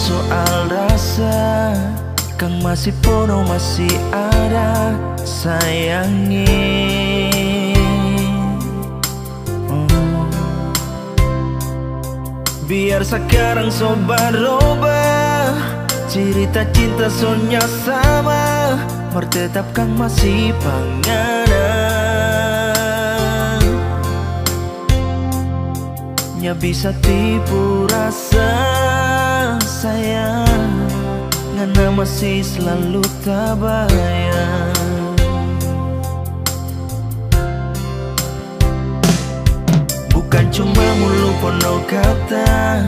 soal rasa, Kang masih penuh, masih ada sayangi. Biar sekarang sobat robah, cerita cinta sonya sama, mertetap Kang masih panganan. Nya bisa tipu rasa sayang, ngana masih selalu tabayang. Bukan cuma mulu penuh kata,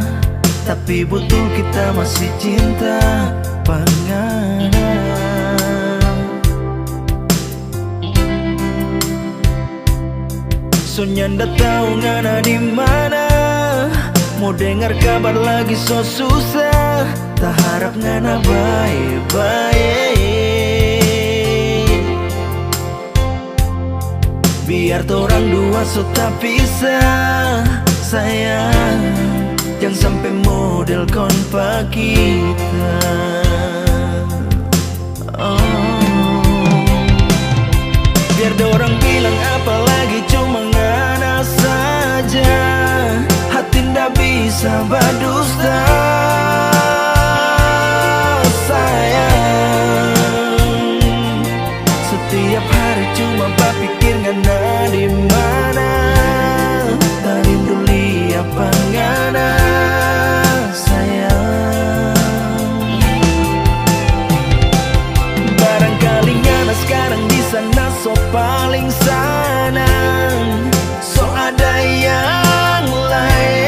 tapi betul kita masih cinta panganan. Sonya ndak tahu ngana di mana, mau dengar kabar lagi so susah, tak harap ngana baik-baik. Biar torang dua so tak pisah, sayang, jangan sampai model konpa kita. Biar dorang bilang apa lagi, cuma ngana saja, hati ndak bisa berdusta. Sayang, setiap hari cuma berpikir ngana di mana, tak rindu lihat ngana sayang. Barangkali ngana sekarang di sana so paling senang, so ada yang lain.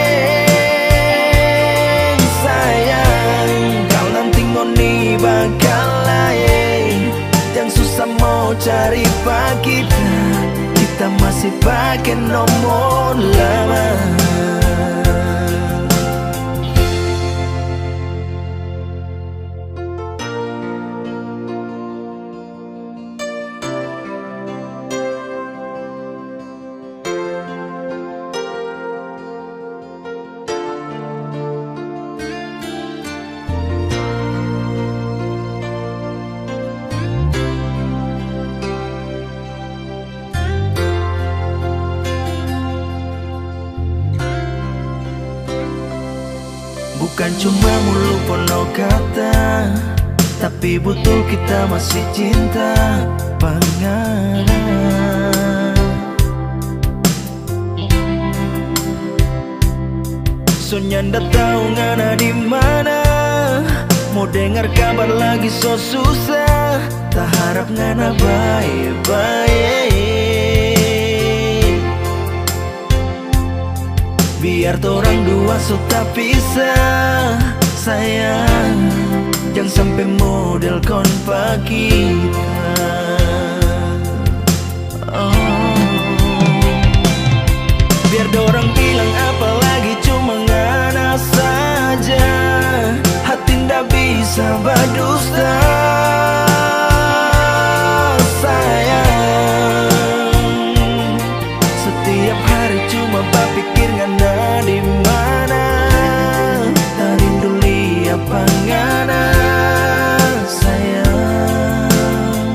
Sayang, kau nanti ngoni bakal lain, yang susah mau cari pak kita masih pakai nomor lama. Bukan cuma mulu penuh kata, tapi betul kita masih cinta panganan. Sonya ndak tahu ngana di mana, mau dengar kabar lagi so susah, tak harap ngana baik-baik. Biar torang dua so tak pisah, sayang, jangan sampai model konpa kita. Biar dorang bilang apa lagi, cuma ngana saja, hati ndak bisa berdusta. Sayang, setiap hari cuma berpikir ngana di mana, tak rindu lihat ngana sayang.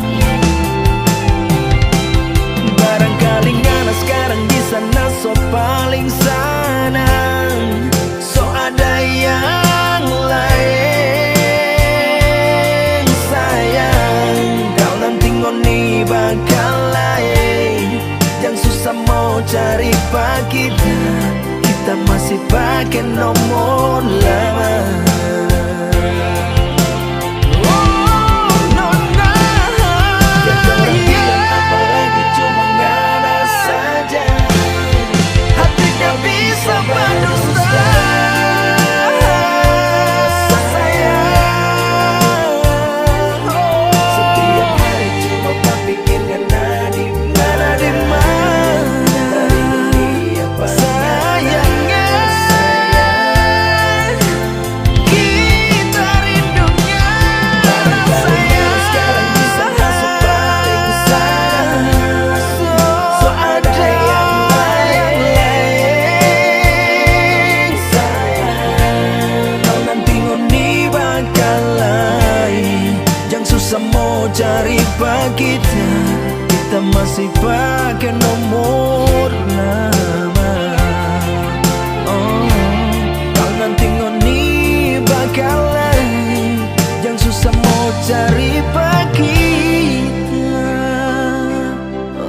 Barangkali ngana sekarang di sana so paling senang, so ada yang lain. Sayang, kau nanti ngoni bakal lain, yang susah mau cari pak kita masih pakai nomor lama. susah mau cari kita, kita masih pakai nomor lama. Oh, tangan tinggal ni bakalan yang susah mau cari kita.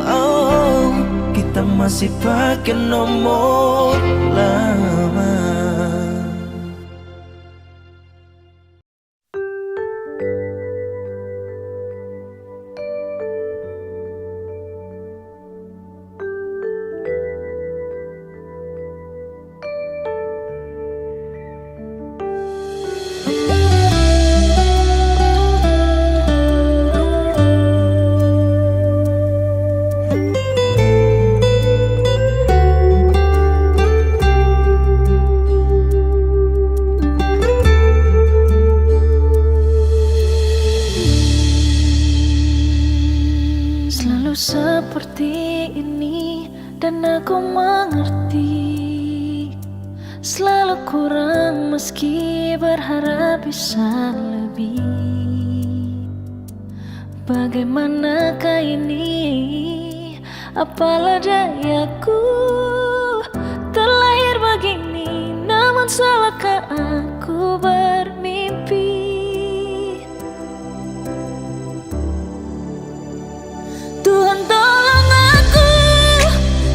Oh, kita masih pakai nomor lama. Seperti ini dan aku mengerti, selalu kurang meski berharap bisa lebih. Bagaimanakah ini, apalah dayaku terlahir begini, namun salahkah aku bermimpi. Tuhan tolong aku,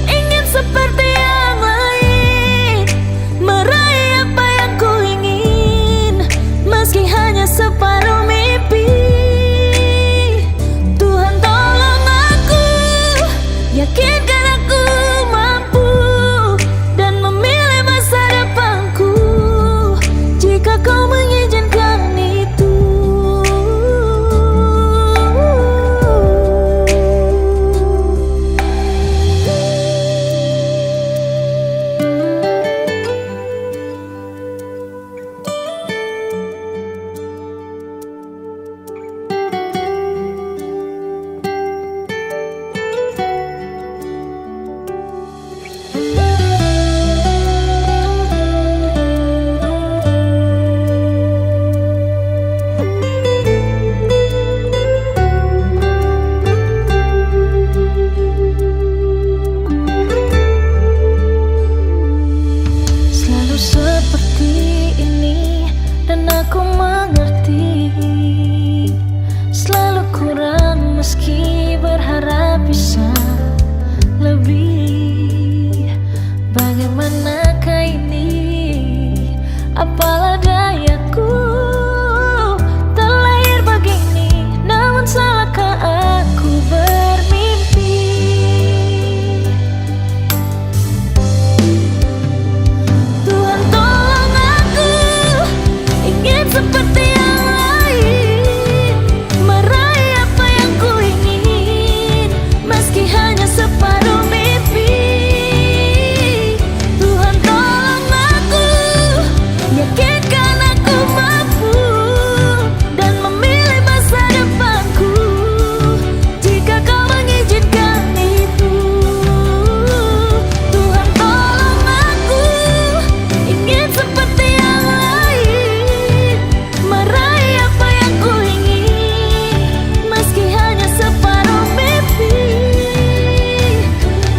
ingin seperti yang lain, meraih apa yang ku ingin, meski hanya separuh mimpi. Tuhan tolong aku, yakinkan aku mampu dan memilih masa depanku, jika kau mengizinkan itu. Meski berharap bisa lebih, bagaimanakah ini, apalah dayaku terlahir begini, namun salahkah aku bermimpi. Tuhan tolong aku, ingin seperti yang lain, meraih apa yang ku ingin, meski hanya separuh mimpi. Tuhan tolong aku, yakinkan aku mampu dan memilih masa depanku, jika kau mengizinkan itu. Tuhan tolong aku, ingin seperti yang lain, meraih apa yang ku ingin, meski hanya separuh mimpi.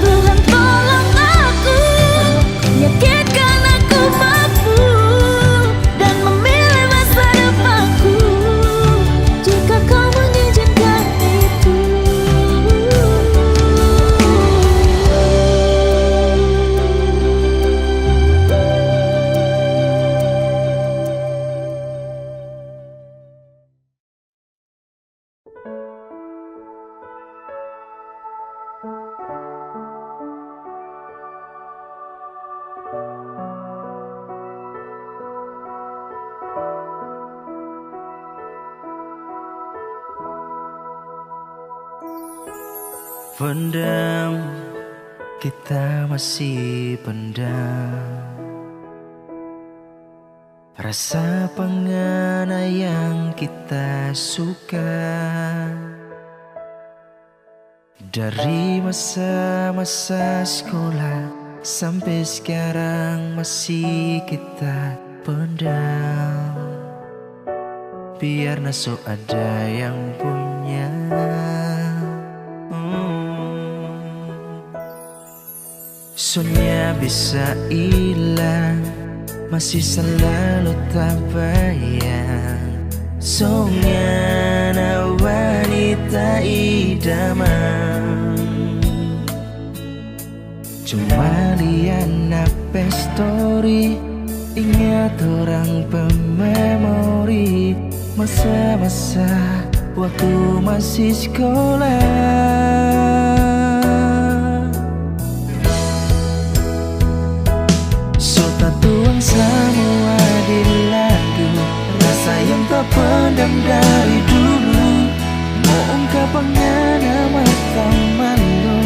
Tuhan tolong aku, yakinkan aku mampu dan memilih masa depanku, jika kau mengizinkan itu. Pendam, kita masih pendam rasa pengana yang kita suka. Dari masa-masa sekolah sampai sekarang masih kita pendam. biar naso ada yang punya. Sunnya bisa hilang, masih selalu tak bayang. Songnya na wanita idaman, cuma lihat nape story, ingat orang pememori masa-masa waktu masih sekolah. Tuang semua di lagu, rasa yang tak pendam dari dulu. Mau ungkapannya nama malu,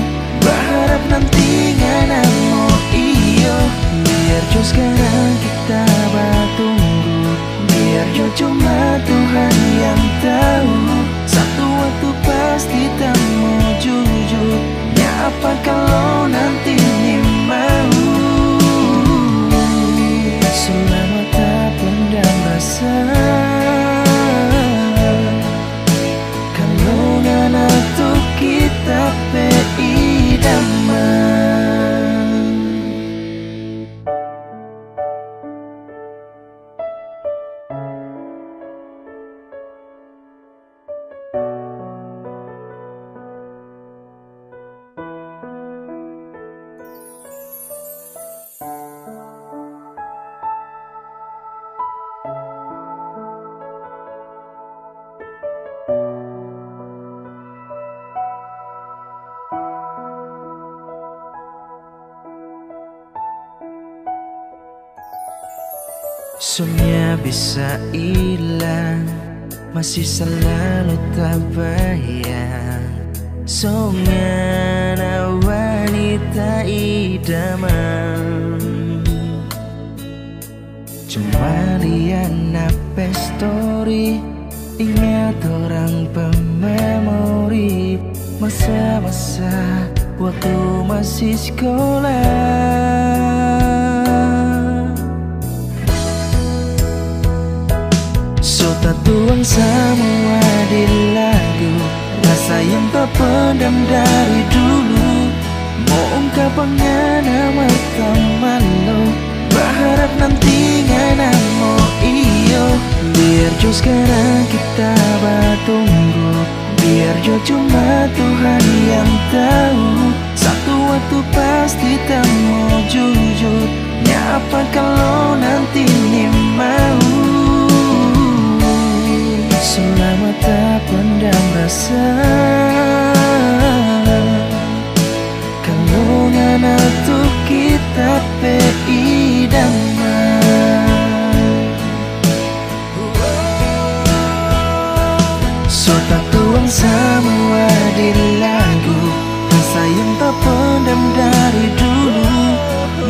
berharap nanti ngana mau iyo. Biar jo sekarang kita bertunggu, biar jo cuma Tuhan yang tahu. Satu waktu pasti tak mau jujur, ya apa kalau nanti ini mau. Selama tak pendam rasa, kalau ngana tuh kita idaman. Sunnya bisa hilang, masih selalu tak bayang. Songnya na wanita idaman, cuma lihat nape story, ingat orang pememori masa-masa waktu masih sekolah. Tuang semua di lagu, rasa yang tak pendam dari dulu. Mau ungkapannya nama malu, berharap nanti ngana mau iyo. Biar jo sekarang kita bertunggu, biar jo cuma Tuhan yang tahu. Satu waktu pasti tak mau jujur, ya apa kalau nanti ini mau. Selama tak pendam rasa, kalau ngana tuh kita idaman. Sota tuang semua di lagu, rasa yang tak pendam dari dulu.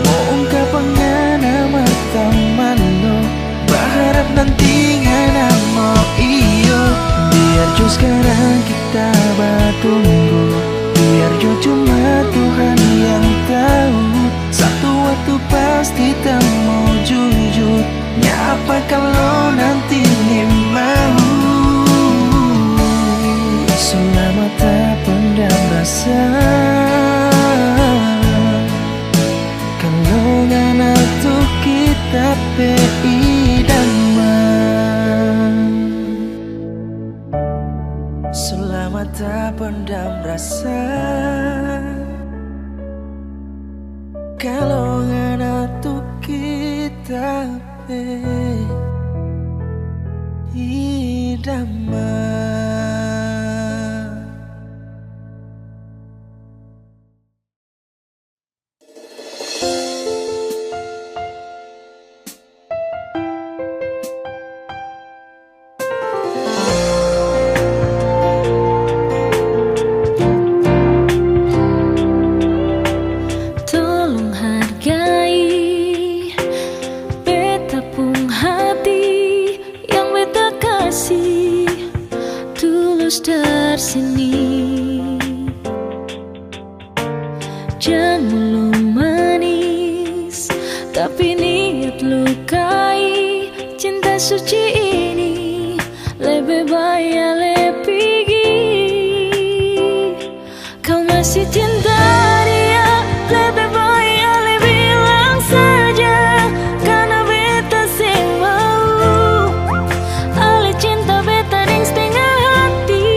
Mau ungkapannya nama malu, berharap nanti ngana mau iyo. Biar jo sekarang kita bertunggu, biar jo cuma Tuhan yang tahu. Satu waktu pasti tak mau jujur, ya apa kalau nanti ini mau. Selama tak pendam rasa, kalau ngana tuh kita idaman. Selama tak pendam rasa, kalau ngana tuh kita idaman. Jangan lu manis, tapi niat lukai cinta suci ini lebih baik pergi. Kau masih cinta dia, lebih baik bilang saja, karena beta sing mau. Ale cinta beta ding setengah hati.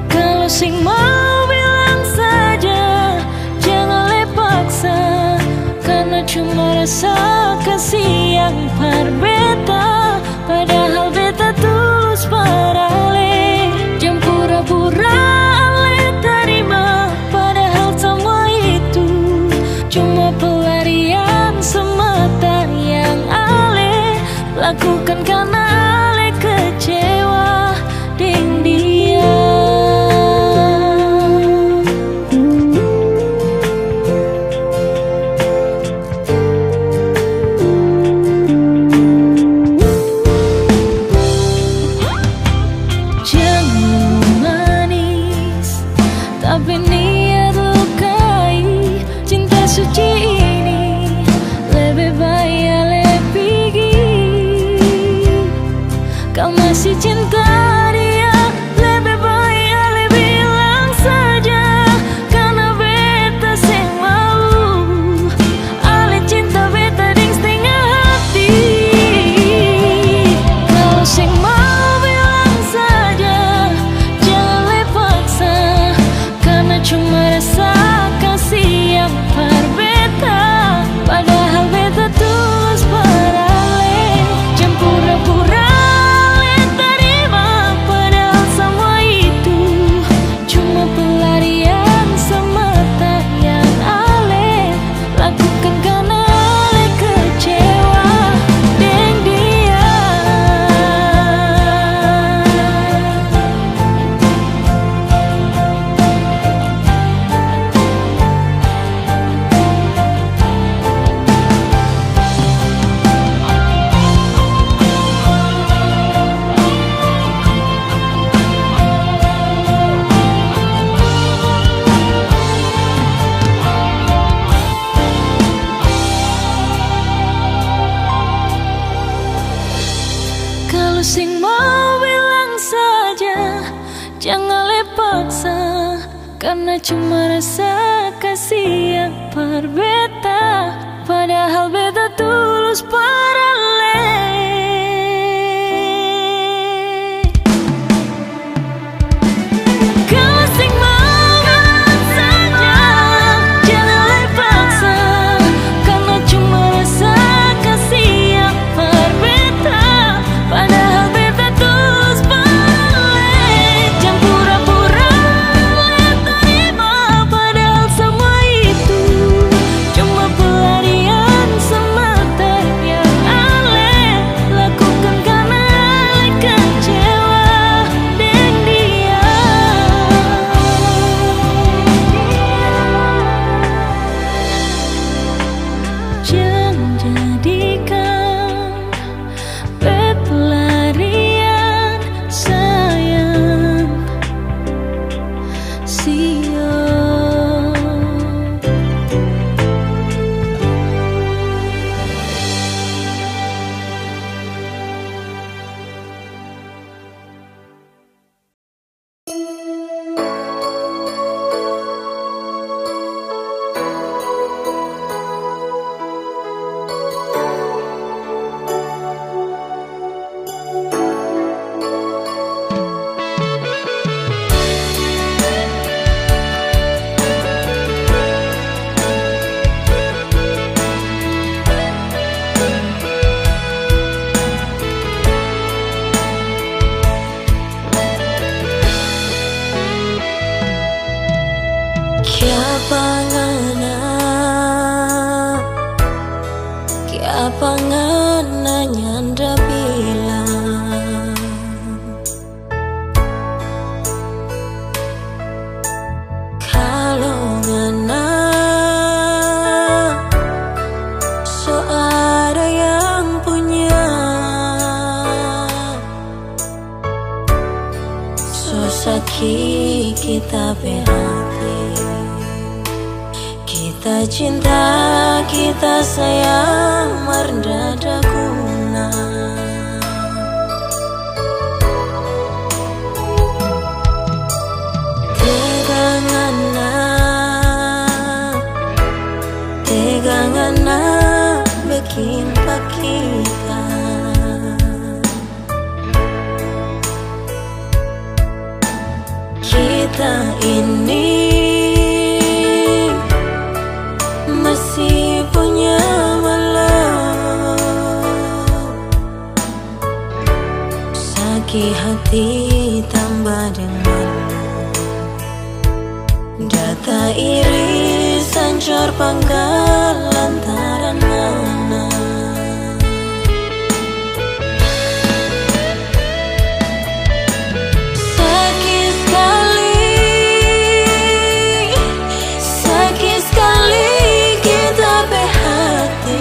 Kalau sing mau bilang saja, jangan le paksa, karena cuma rasa kasih yang par beta. Padahal beta tulus parale, jangan pura-pura ale terima. Padahal semua itu cuma pelarian semata yang ale lakukan karena ale kecewa dengan dia. Tapi niat lukai cinta suci ini, lebih baik pergi. Kau masih cinta dia, lebih baik bilang saja, karena beta sing mau. Ale cinta beta ding setengah hati. Kalau sing mau bilang saja, jangan le paksa, cuma rasa kasih yang par beta. Padahal beta tulus parale, jangan pura-pura le terima. Padahal semua itu cuma pelarian semata yang ale lakukan karena ale kecewa dengan dia. Kalau sing mau bilang saja, jangan le paksa, karena cuma rasa kasih yang par beta. Padahal beta tulus parale. Kalau sing mau bilang saja, jangan le paksa, karena cuma rasa kasih yang par beta. Padahal beta tulus parale, jangan pura-pura le terima. Padahal semua itu cuma pelarian semata yang ale lakukan karena ale kecewa dengan dia. Jangan jadikan pelarian sayang, sio. Kiapangan nyanda bilang, kalau ngana so ada yang punya, so sakit kita berhati. Kita cinta, kita sayang, merdada guna. kita ini masih punya malam. Sakit hati tambah dengan data iri sancor pangkal lantaran mana. Sakit sekali kita berhati.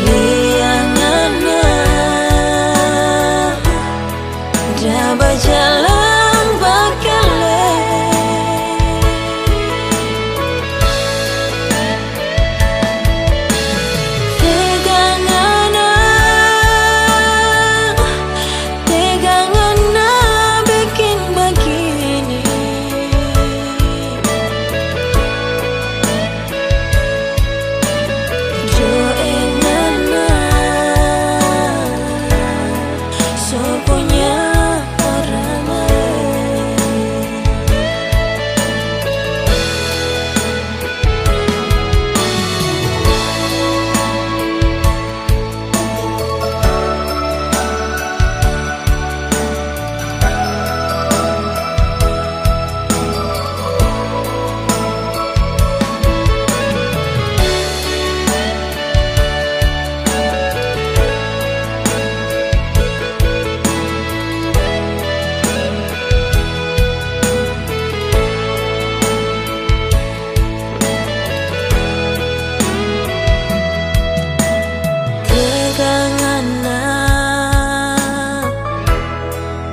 Liangana dah berjalan bakale. Tegangana bikin begini. Joengana so punya orang lain.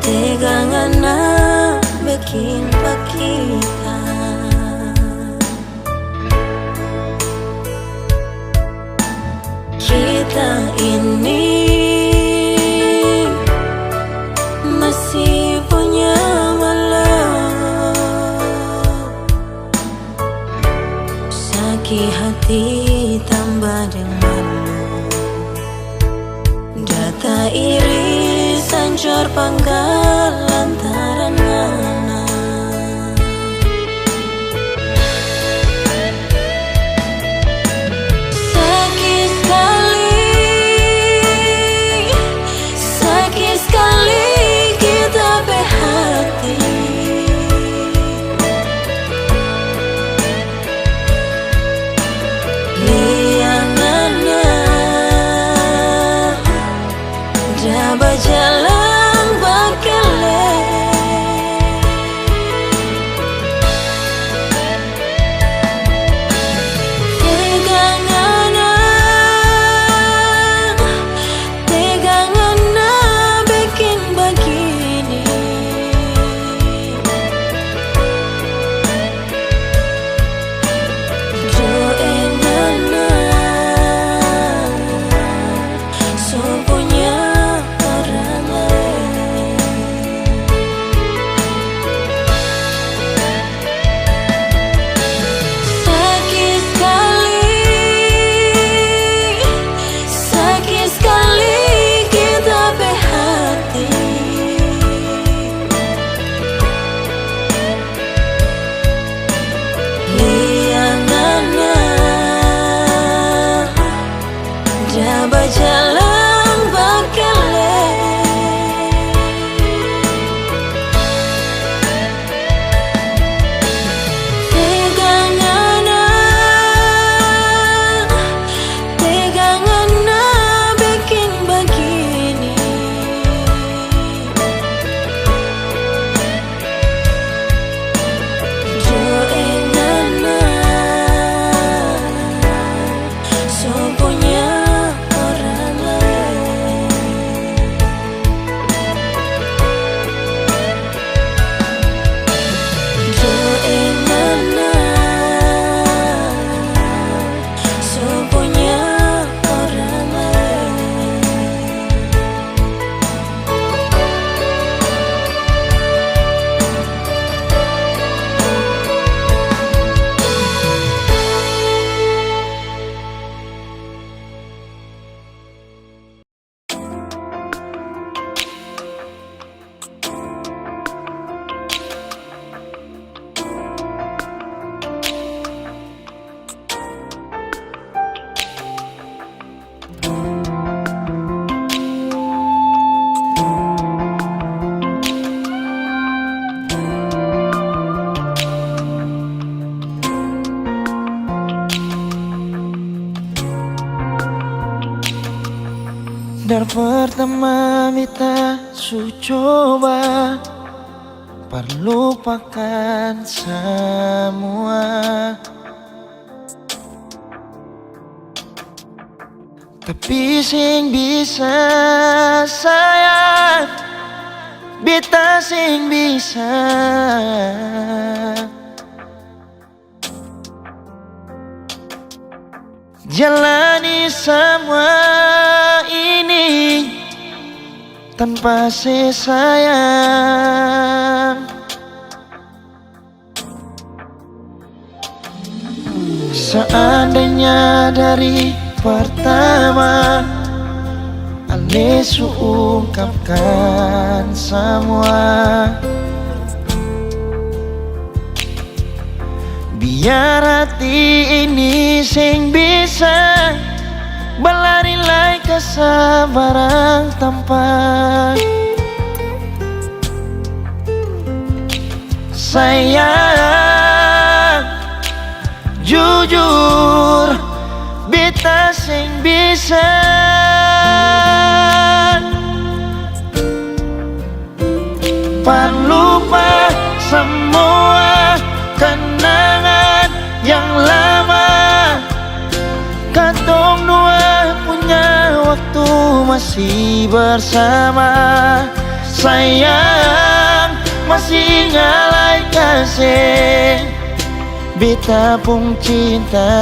Tegangana bikin kita. Kita ini masih punya malam. Sakit hati tambah dengan data iri sancor pangkal lantaran mana. Sakit sekali kita berhati. Liangana dah berjalan bakale. Tegangana bikin begini. Joengana so punya orang lain. Sakit sekali kita berhati. Liangana dah berjalan bakale. Tegangana bikin begini. Joengana so punya orang lain. Dari pertama beta su coba perlupakan semua, tapi sing bisa sayang, beta sing bisa jalani semua ini tanpa sayang. Seandainya dari pertama Ale su ungkapkan semua, biar hati ini sing bisa berlari lai kesabaran tanpa sayang. Jujur beta sing bisa lupa semua kenangan yang lama. Katong dua punya waktu masih bersama. Sayang masih ngalai kasih beta pun cinta.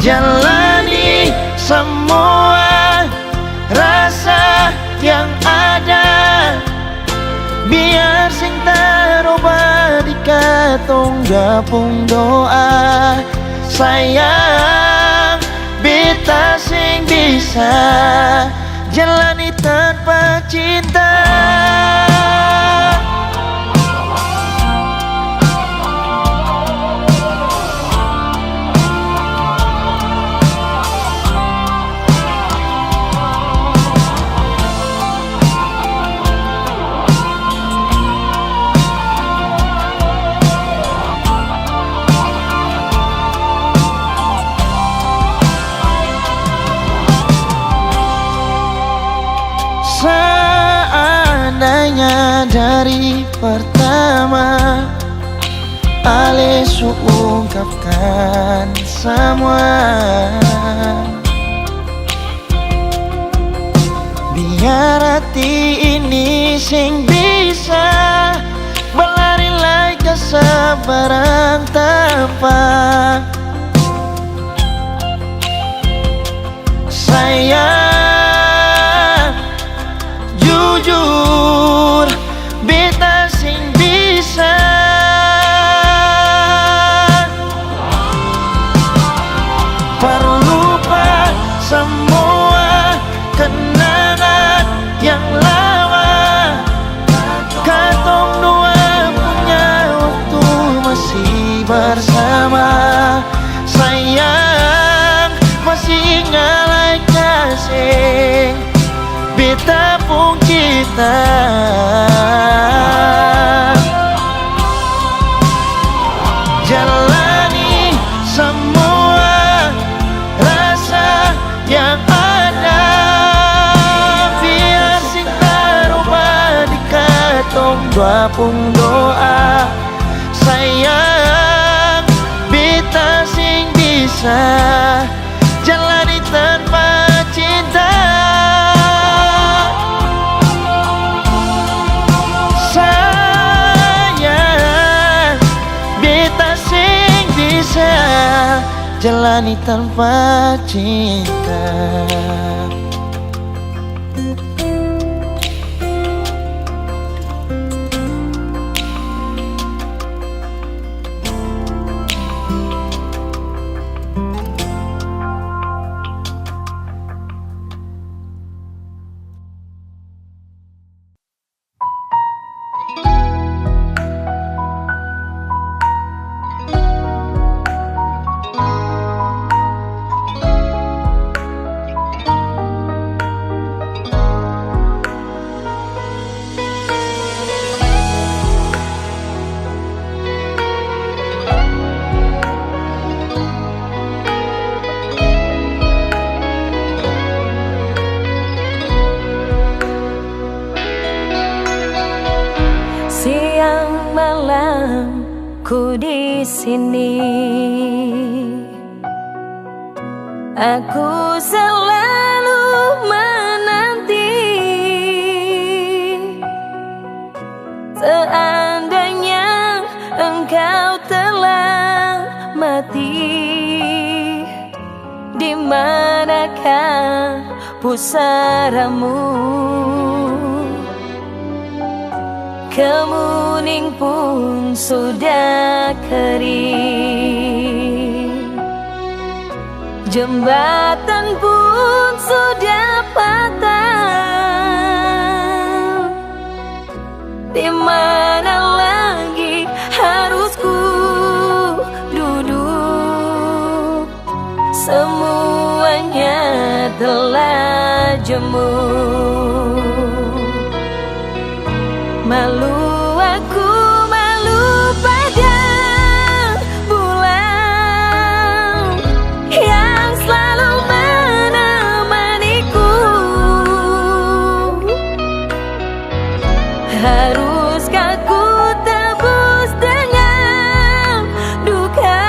Jalani semua rasa yang ada, biar sing taroba di katong gapung doa. Sayang beta sing bisa jalani tanpa cinta. Seandainya dari pertama Ale su ungkapkan semua, biar hati ini sing bisa berlari lai kesabaran tanpa sayang. Jujur beta sing bisa perlupa semua kenangan yang lama. Katong dua punya waktu masih bersama. Sayang masih ngalai kasih beta pun cinta. Jalani semua rasa yang ada, biar sing taroba di katong dua pun doa. Sayang beta sing bisa jalani tanpa cinta. Jalani tanpa cinta. sini. Aku selalu menanti. Seandainya engkau telah mati, di manakah pusaramu? Kemuning pun sudah kering, jembatan pun sudah patah. Di mana lagi harus ku duduk? Semuanya telah jemu. Malu aku, malu pada bulan yang selalu menemaniku. Haruskah ku tebus dengan duka?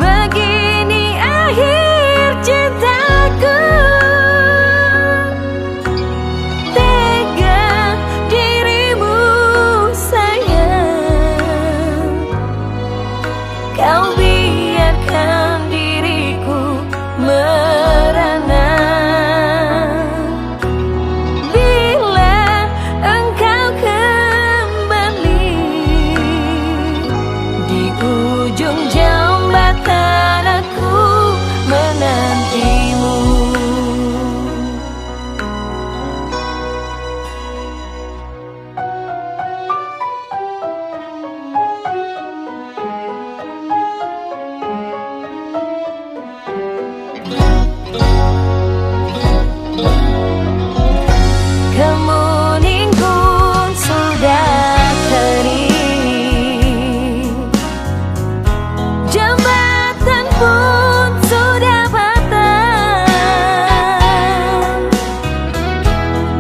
Begini akhir cintaku. Kau biarkan diriku merana. Bila engkau kembali, di ujung jembatan aku menantimu. Kemuning pun sudah kering, jembatan pun sudah patah.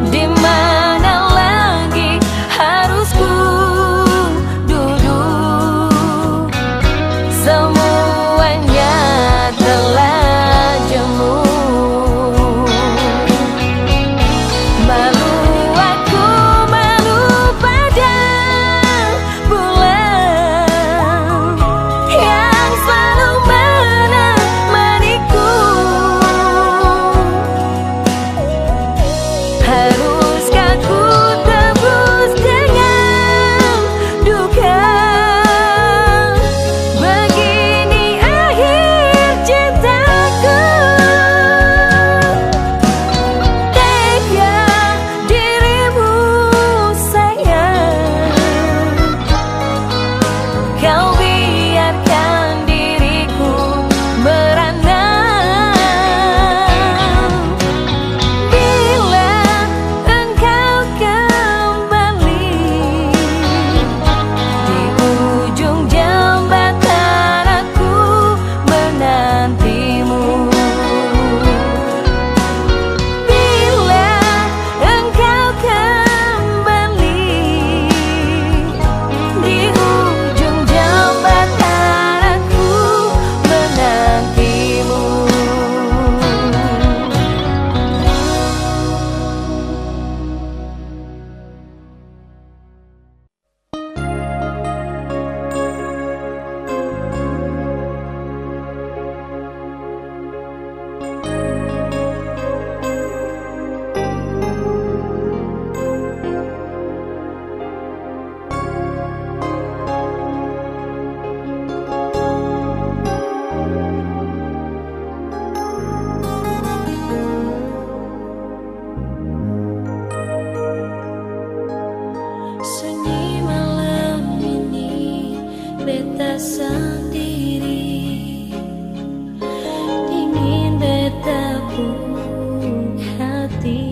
Di mana lagi harus ku duduk? Semuanya telah jemu. Malu aku, malu pada bulan yang selalu menemaniku. Haruskah ku tebus dengan duka? Begini akhir cintaku. Tega dirimu sayang, kau biarkan diriku merana. Bila engkau kembali, di ujung jembatan aku menantimu. Bila engkau kembali, di ujung jembatan aku menantimu. Sunyi malam ini, beta sendiri, ingin beta pun hati.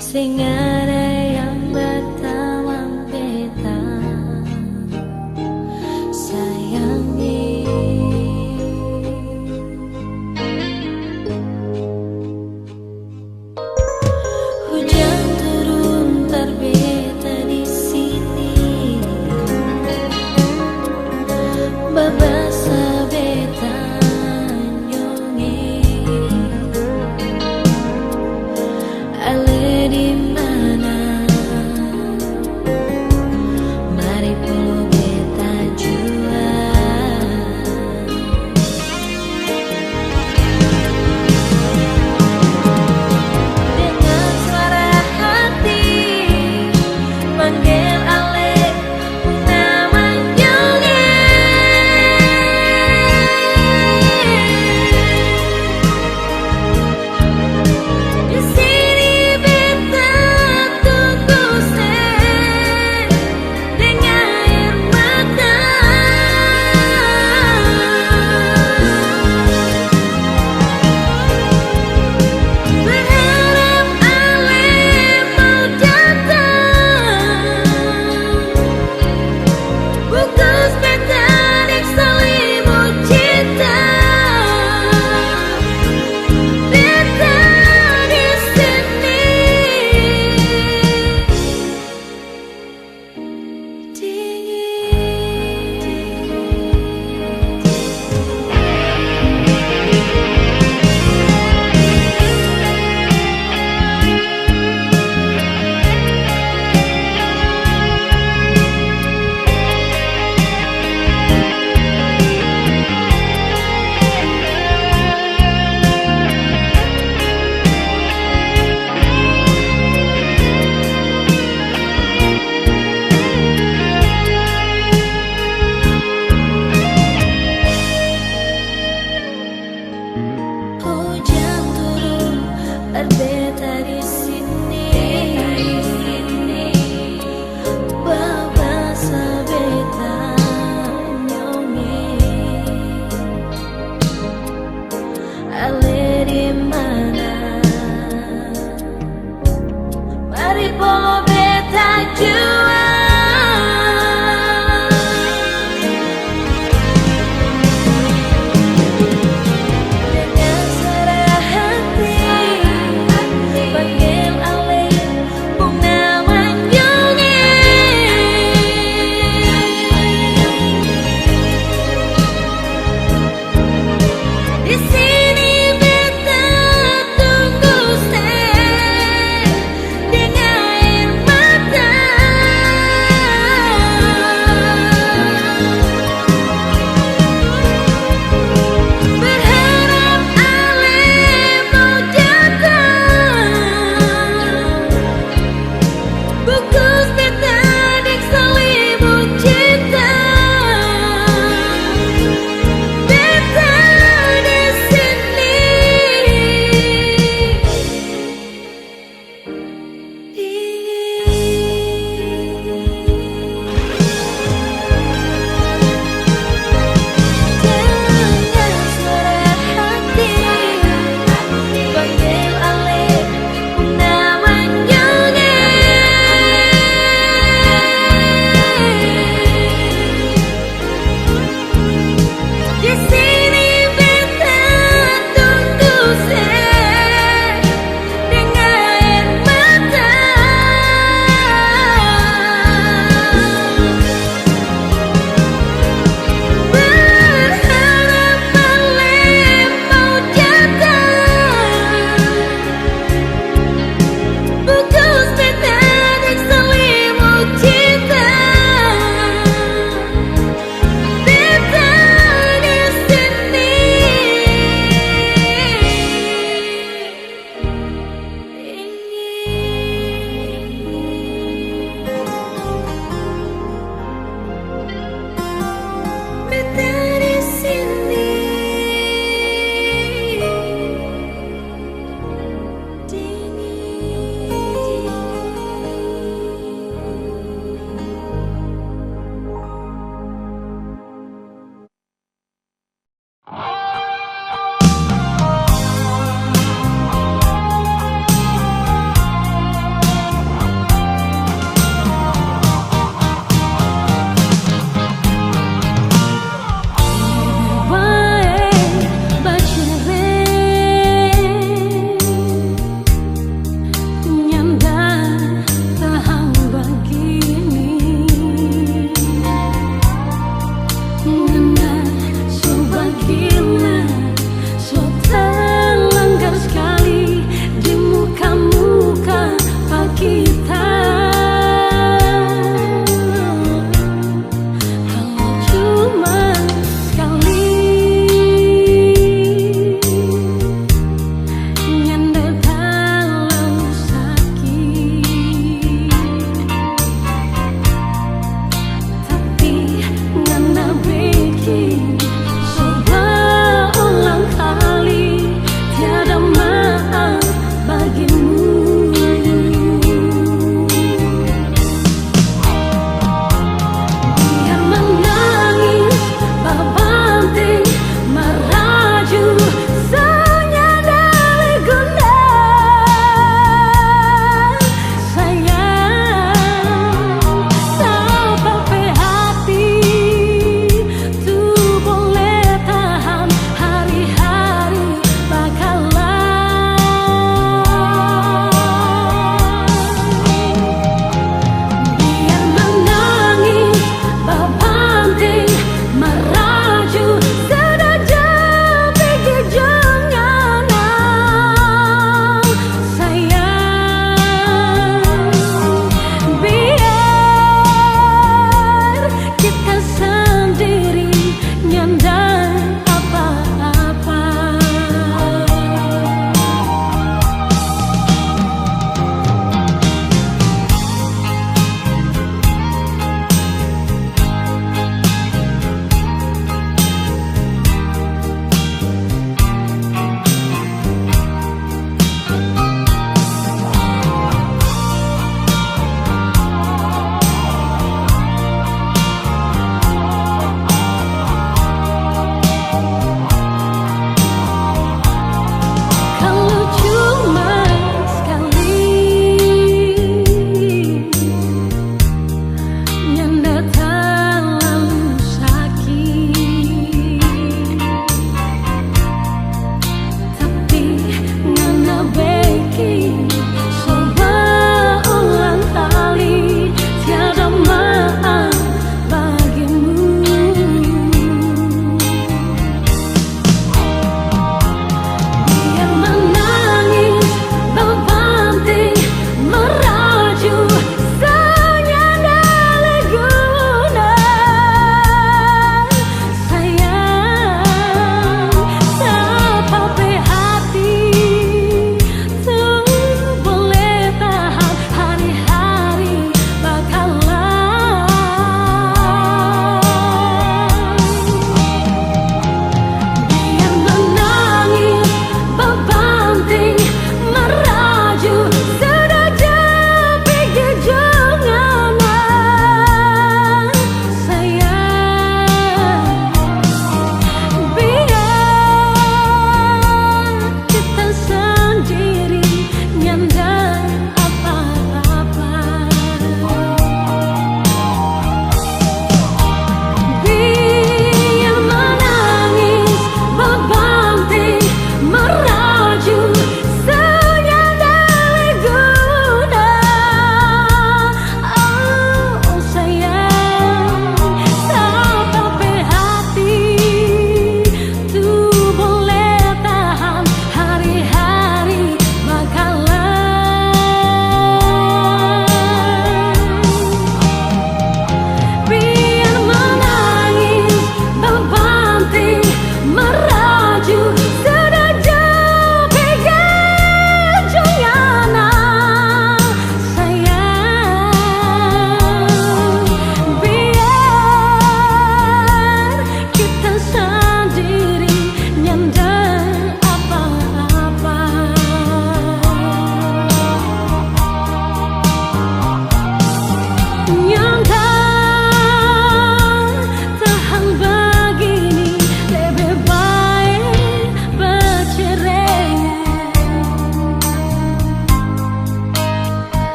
Sing ada yang bertawang beta sayangi. Hujan turun terbeta di situ.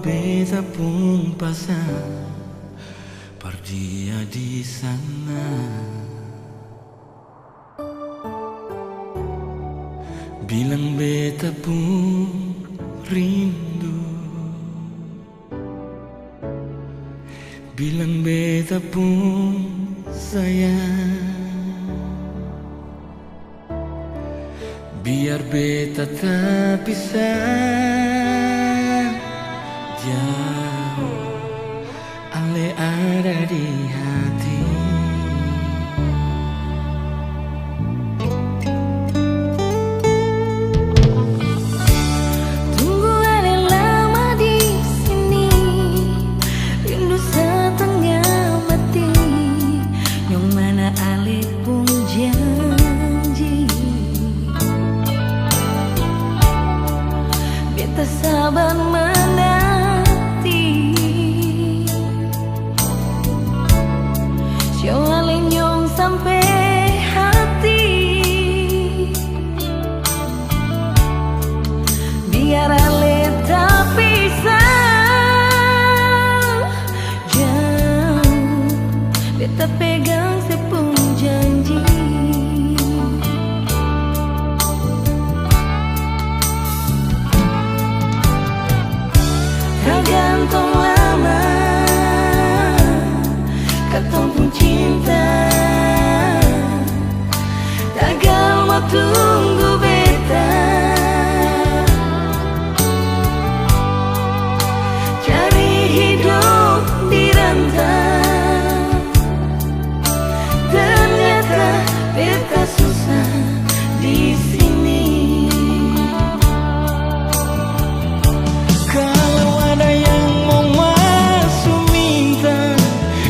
beta pun pasang perdia di sana. Bilang beta pun rindu, bilang beta pun sayang. Biar beta tak bisa jauh, ale ada di hati. Tunggu ada lama di sini, rindu setengah mati, yang mana ale pun janji. Beta sabar menanti, ale nyong sampai hati. Biar ale tak bisa jauh, beta pegang sepung janji. Tergantung lama katong pun cinta, tagal mau tunggu beta, cari hidup di rantau. Ternyata beta susah di sini. Kalau ada yang mau masuk minta,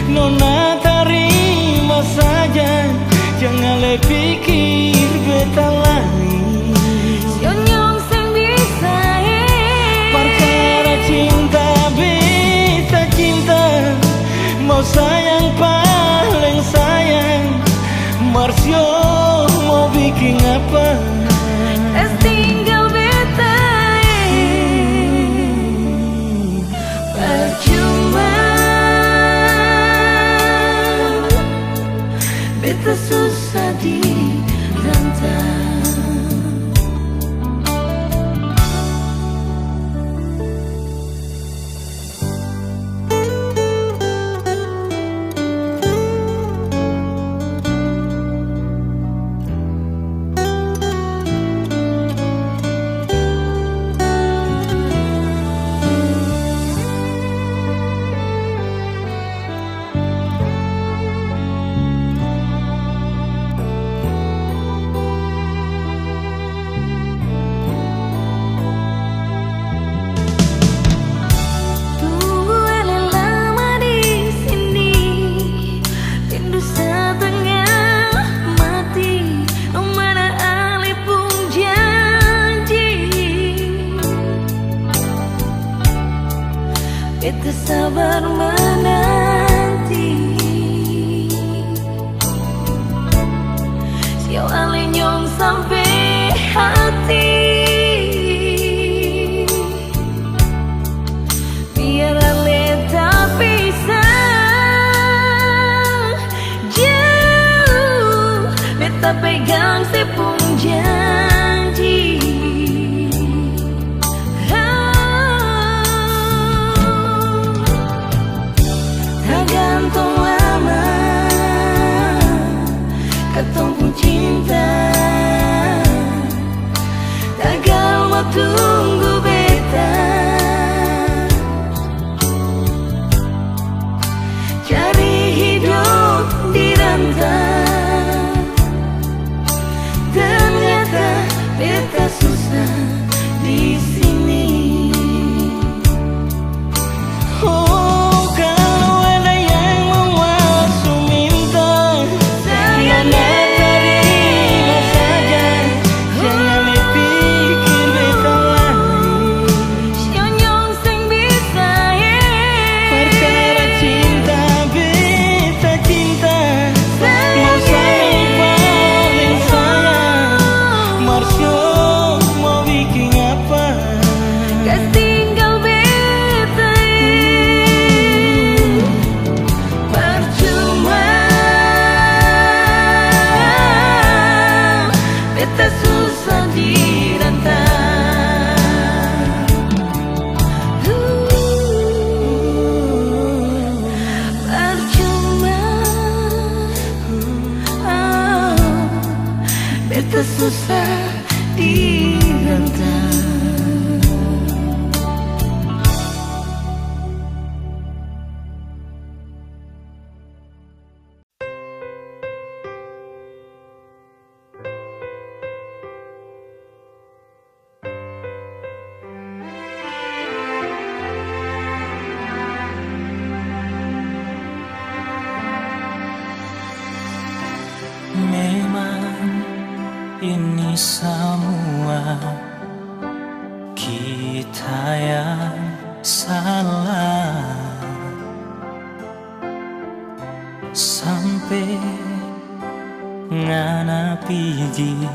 nona terima saja, jangan le pikir beta lain. Nyong sing bisa Perkara cinta beta cinta, mau sayang paling sayang. Marsio mau bikin apa? es tinggal beta percuma. Beta susah di rantau. Beta sabar menanti, siau ale nyong sampai hati. Biar ale tak bisa jauh, beta pegang sepung janji. Tergantung lama katong pun cinta, tagal mau tunggu beta, cari hidup di rantau. Ternyata beta susah di sini. Mau bikin apa? kita yang salah sampai ngana pigi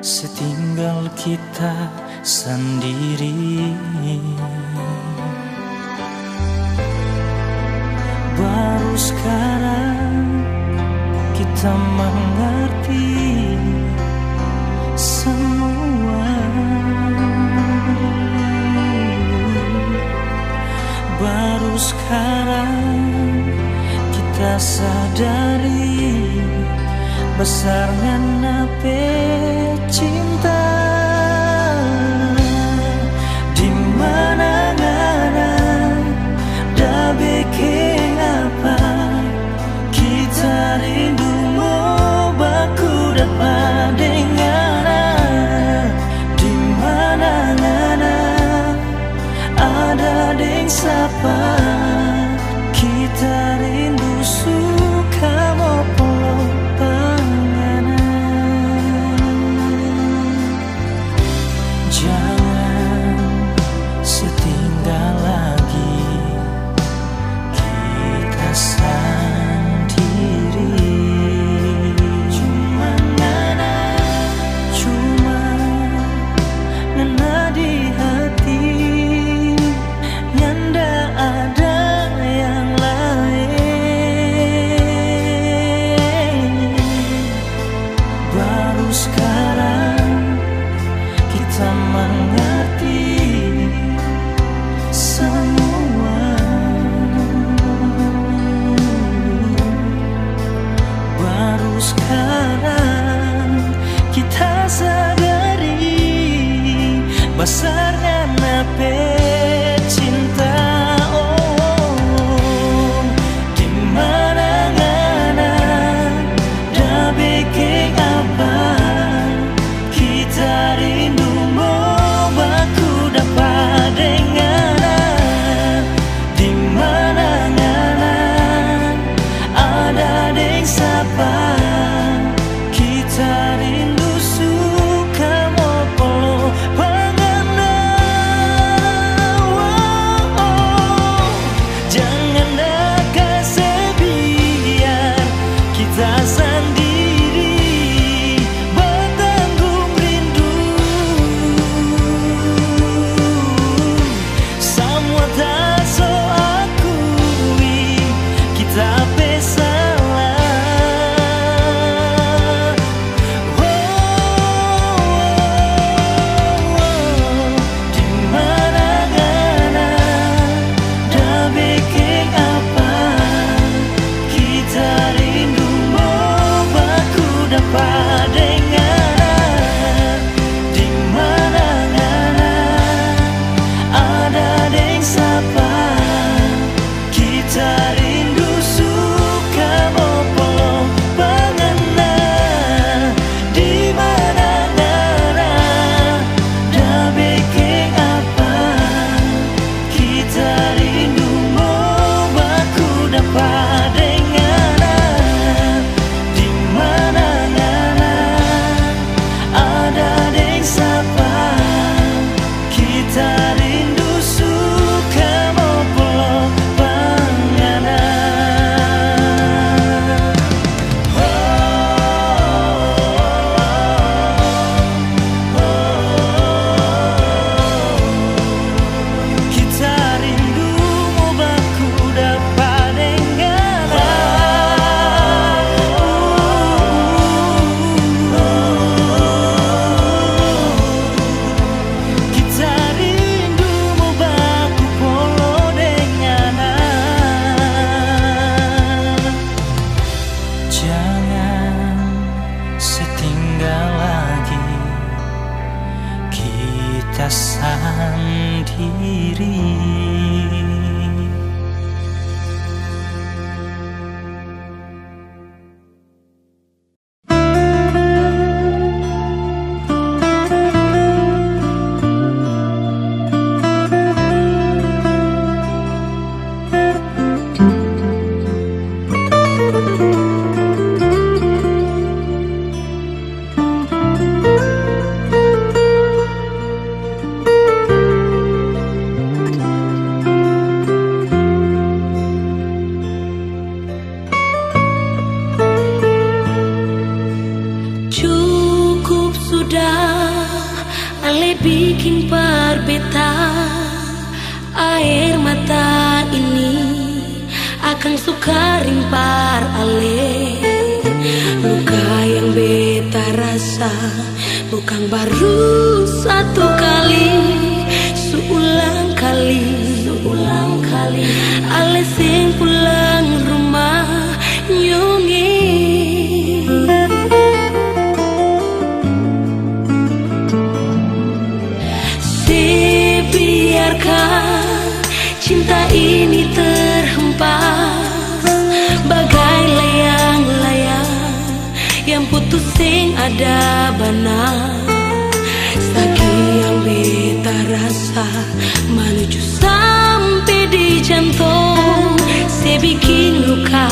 setinggal kita sendiri. Baru sekarang kita mengerti semua. Baru sekarang kita sadari besarnya nape cinta. Di mana ngana dah bikin apa kita rindu mau baku dapat dengar. Di mana ngana ada deng sapa kita rindu suka mau peluk panganan. Jangan setinggal lagi kita sendiri. Cuma ngana di hati nyanda ada yang lain. Baru sekarang kita mengerti semua. Baru sekarang kita sadari besarnya nape cinta. Oh, di mana ngana dah bikin apa kita rindu mau baku dapat dengar. Di mana ngana ada deng sapa kita rindu suka mau peluk panganan. Oh, oh. Jangan ada sebiar kita sendiri bertanggung rindu. Semua tak so akui kita bersalah. Oh, di mana ngana dah bikin apa kita rindu mau baku dapat dengar. Di mana ngana ada deng sapa kita rindu suka mau peluk panganan. Di mana ngana dah bikin apa kita rindu mau baku dapat dengar. Di mana ngana ada deng sapa kita rindu suka mau peluk panganan. Oh, kita rindu mau baku dapat dengar. Kita rindu mau baku polo denganan. Jangan setinggal lagi kita sendiri. bikin berbeta. Air mata ini akan suka rimpar ale. Luka yang beta rasa bukan baru satu kali, seulang kali ale sing pulang rumah nyonge. Biarkan cinta ini terhempas bagai layang-layang yang putus sing ada bana. Saking yang beta rasa menuju sampai di jantung, saya bikin luka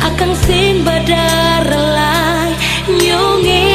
akan sing badar relai nyonge.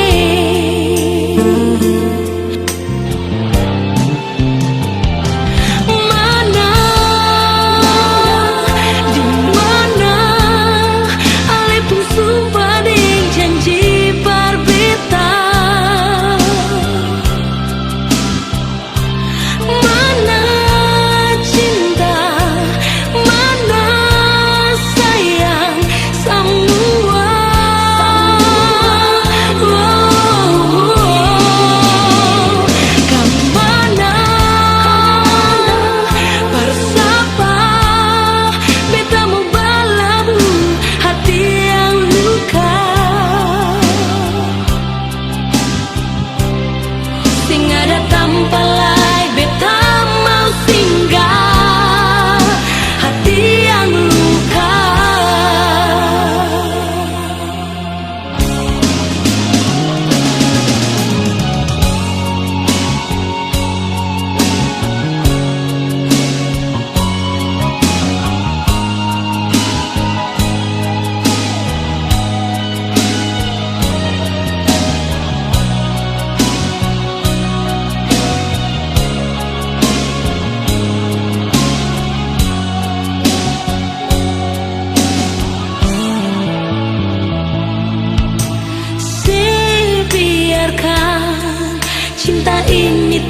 Cinta ini